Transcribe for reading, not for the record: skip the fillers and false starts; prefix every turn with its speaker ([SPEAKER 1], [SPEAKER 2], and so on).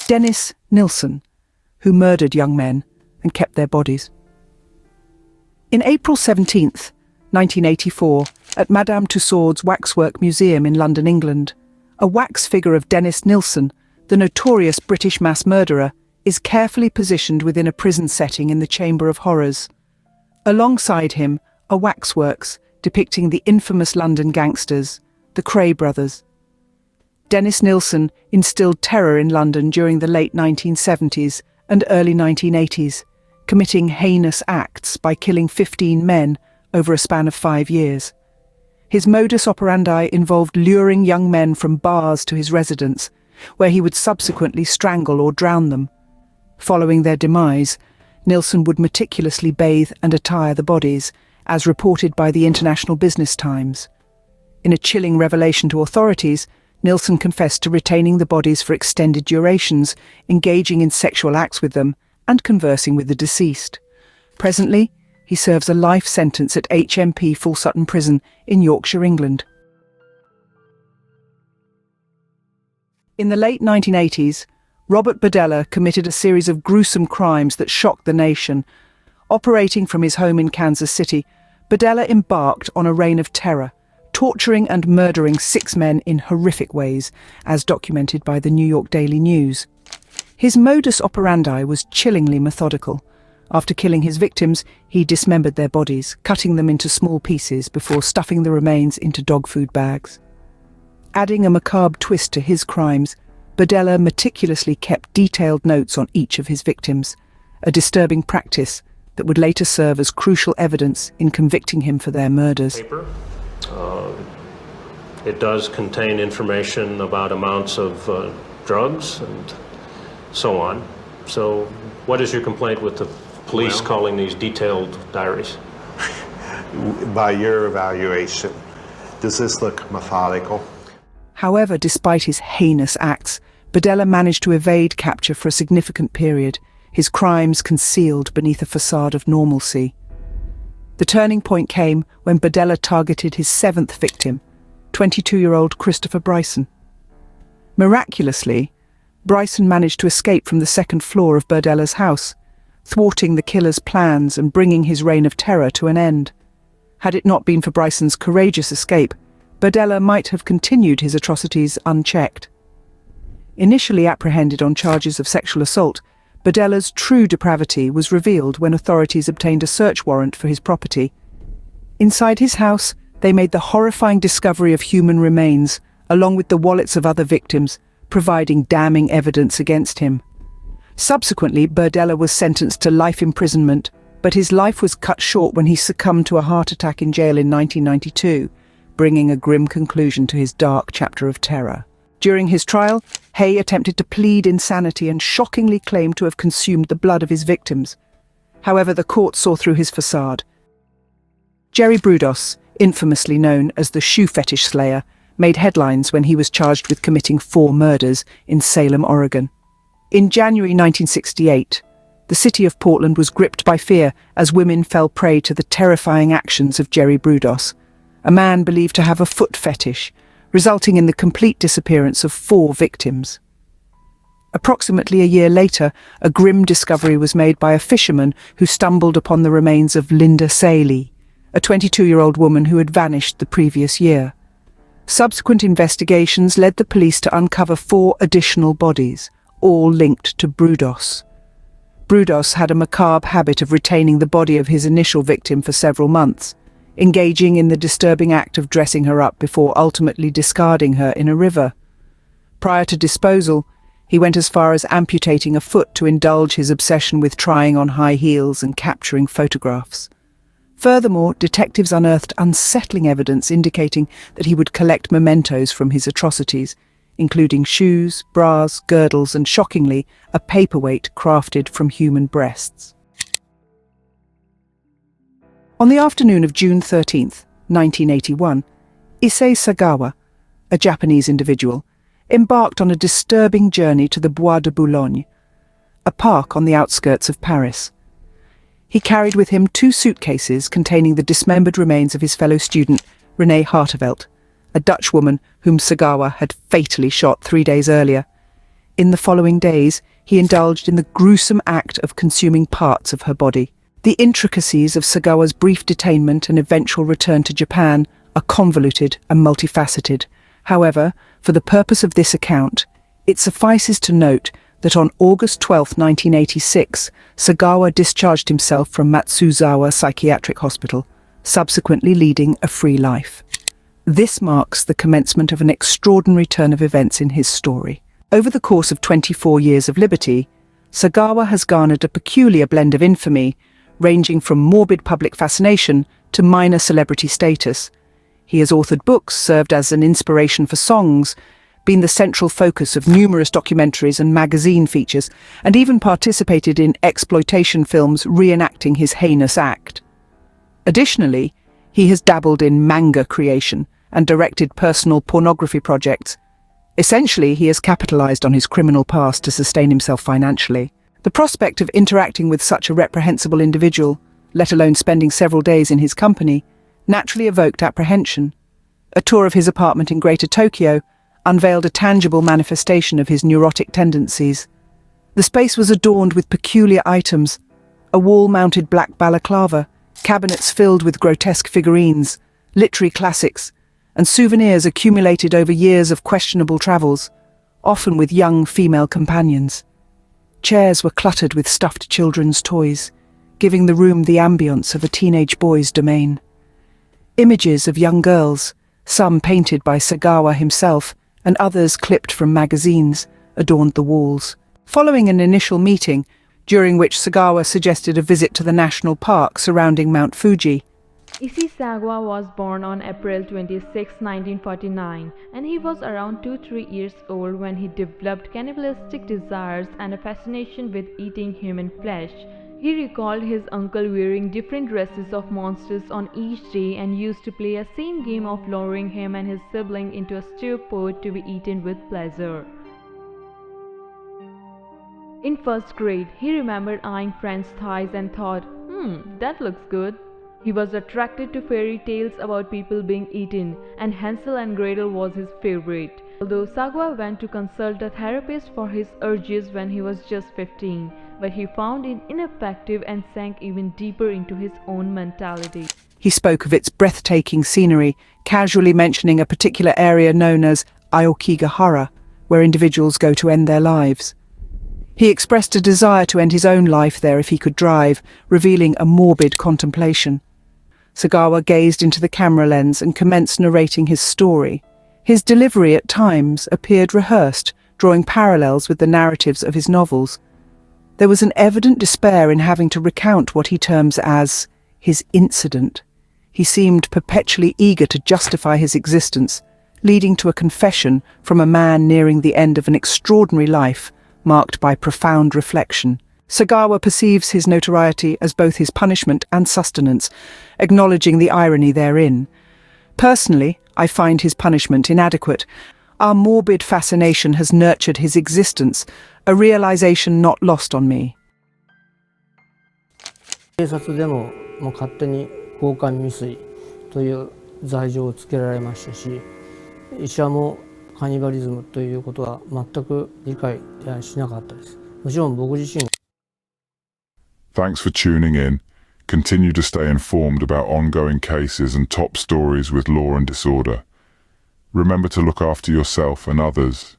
[SPEAKER 1] Dennis Nilsen, who murdered young men and kept their bodies. In April 17th, 1984, at Madame Tussauds Waxwork Museum in London, England, a wax figure of Dennis Nilsen, the notorious British mass murderer, is carefully positioned within a prison setting in the Chamber of Horrors. Alongside him are waxworks depicting the infamous London gangsters, the Kray brothers. Dennis Nilsen instilled terror in London during the late 1970s and early 1980s, committing heinous acts by killing 15 men over a span of 5 years. His modus operandi involved luring young men from bars to his residence, where he would subsequently strangle or drown them. Following their demise, Nilsen would meticulously bathe and attire the bodies, as reported by the International Business Times. In a chilling revelation to authorities, Nilsen confessed to retaining the bodies for extended durations, engaging in sexual acts with them, and conversing with the deceased. Presently, he serves a life sentence at HMP Full Sutton Prison in Yorkshire, England. In the late 1980s, Robert Berdella committed a series of gruesome crimes that shocked the nation. Operating from his home in Kansas City, Berdella embarked on a reign of terror, torturing and murdering 6 men in horrific ways, as documented by the New York Daily News. His modus operandi was chillingly methodical. After killing his victims, he dismembered their bodies, cutting them into small pieces before stuffing the remains into dog food bags. Adding a macabre twist to his crimes, Berdella meticulously kept detailed notes on each of his victims, a disturbing practice that would later serve as crucial evidence in convicting him for their murders.
[SPEAKER 2] It does contain information about amounts of drugs and so on. So what is your complaint with the police calling these detailed diaries?
[SPEAKER 3] By your evaluation, does this look methodical?
[SPEAKER 1] However, despite his heinous acts, Berdella managed to evade capture for a significant period, his crimes concealed beneath a facade of normalcy. The turning point came when Berdella targeted his 7th victim, 22-year-old Christopher Bryson. Miraculously, Bryson managed to escape from the 2nd floor of Berdella's house, thwarting the killer's plans and bringing his reign of terror to an end. Had it not been for Bryson's courageous escape, Berdella might have continued his atrocities unchecked. Initially apprehended on charges of sexual assault, Berdella's true depravity was revealed when authorities obtained a search warrant for his property. Inside his house, they made the horrifying discovery of human remains, along with the wallets of other victims, providing damning evidence against him. Subsequently, Berdella was sentenced to life imprisonment, but his life was cut short when he succumbed to a heart attack in jail in 1992, bringing a grim conclusion to his dark chapter of terror. During his trial, Hay attempted to plead insanity and shockingly claimed to have consumed the blood of his victims. However, the court saw through his facade. Jerry Brudos, infamously known as the shoe fetish slayer, made headlines when he was charged with committing 4 murders in Salem, Oregon. In January 1968, the city of Portland was gripped by fear as women fell prey to the terrifying actions of Jerry Brudos, a man believed to have a foot fetish, resulting in the complete disappearance of 4 victims. Approximately a year later, a grim discovery was made by a fisherman who stumbled upon the remains of Linda Saley, a 22-year-old woman who had vanished the previous year. Subsequent investigations led the police to uncover 4 additional bodies, all linked to Brudos. Brudos had a macabre habit of retaining the body of his initial victim for several months, engaging in the disturbing act of dressing her up before ultimately discarding her in a river. Prior to disposal, he went as far as amputating a foot to indulge his obsession with trying on high heels and capturing photographs. Furthermore, detectives unearthed unsettling evidence indicating that he would collect mementos from his atrocities, including shoes, bras, girdles, and shockingly, a paperweight crafted from human breasts. On the afternoon of June 13, 1981, Issei Sagawa, a Japanese individual, embarked on a disturbing journey to the Bois de Boulogne, a park on the outskirts of Paris. He carried with him 2 suitcases containing the dismembered remains of his fellow student, Renee Hartevelt, a Dutch woman whom Sagawa had fatally shot 3 days earlier. In the following days, he indulged in the gruesome act of consuming parts of her body. The intricacies of Sagawa's brief detainment and eventual return to Japan are convoluted and multifaceted. However, for the purpose of this account, it suffices to note that on August 12, 1986, Sagawa discharged himself from Matsuzawa Psychiatric Hospital, subsequently leading a free life. This marks the commencement of an extraordinary turn of events in his story. Over the course of 24 years of liberty, Sagawa has garnered a peculiar blend of infamy, ranging from morbid public fascination to minor celebrity status. He has authored books, served as an inspiration for songs, been the central focus of numerous documentaries and magazine features, and even participated in exploitation films reenacting his heinous act. Additionally, he has dabbled in manga creation and directed personal pornography projects. Essentially, he has capitalized on his criminal past to sustain himself financially. The prospect of interacting with such a reprehensible individual, let alone spending several days in his company, naturally evoked apprehension. A tour of his apartment in Greater Tokyo unveiled a tangible manifestation of his neurotic tendencies. The space was adorned with peculiar items, a wall-mounted black balaclava, cabinets filled with grotesque figurines, literary classics, and souvenirs accumulated over years of questionable travels, often with young female companions. Chairs were cluttered with stuffed children's toys, giving the room the ambience of a teenage boy's domain. Images of young girls, some painted by Sagawa himself and others clipped from magazines, adorned the walls. Following an initial meeting, during which Sagawa suggested a visit to the national park surrounding Mount Fuji,
[SPEAKER 4] Issei Sagawa was born on April 26, 1949, and he was around 2-3 years old when he developed cannibalistic desires and a fascination with eating human flesh. He recalled his uncle wearing different dresses of monsters on each day and used to play a same game of lowering him and his sibling into a stew pot to be eaten with pleasure. In first grade, he remembered eyeing friends' thighs and thought, that looks good. He was attracted to fairy tales about people being eaten, and Hansel and Gretel was his favorite. Although Sagawa went to consult a therapist for his urges when he was just 15, but he found it ineffective and sank even deeper into his own mentality.
[SPEAKER 1] he spoke of its breathtaking scenery, casually mentioning a particular area known as Aokigahara, where individuals go to end their lives. He expressed a desire to end his own life there if he could drive, revealing a morbid contemplation. Sagawa gazed into the camera lens and commenced narrating his story. His delivery at times appeared rehearsed, drawing parallels with the narratives of his novels. There was an evident despair in having to recount what he terms as his incident. He seemed perpetually eager to justify his existence, leading to a confession from a man nearing the end of an extraordinary life, marked by profound reflection. Sagawa perceives his notoriety as both his punishment and sustenance, acknowledging the irony therein. Personally, I find his punishment inadequate. Our morbid fascination has nurtured his existence, a realization not lost on me.
[SPEAKER 5] 警察でももう勝手に交換未遂という罪状をつけられましたし、医者もカニバリズムということは全く理解しなかったです。もちろん僕自身
[SPEAKER 6] Thanks for tuning in. Continue to stay informed about ongoing cases and top stories with law and disorder. Remember to look after yourself and others.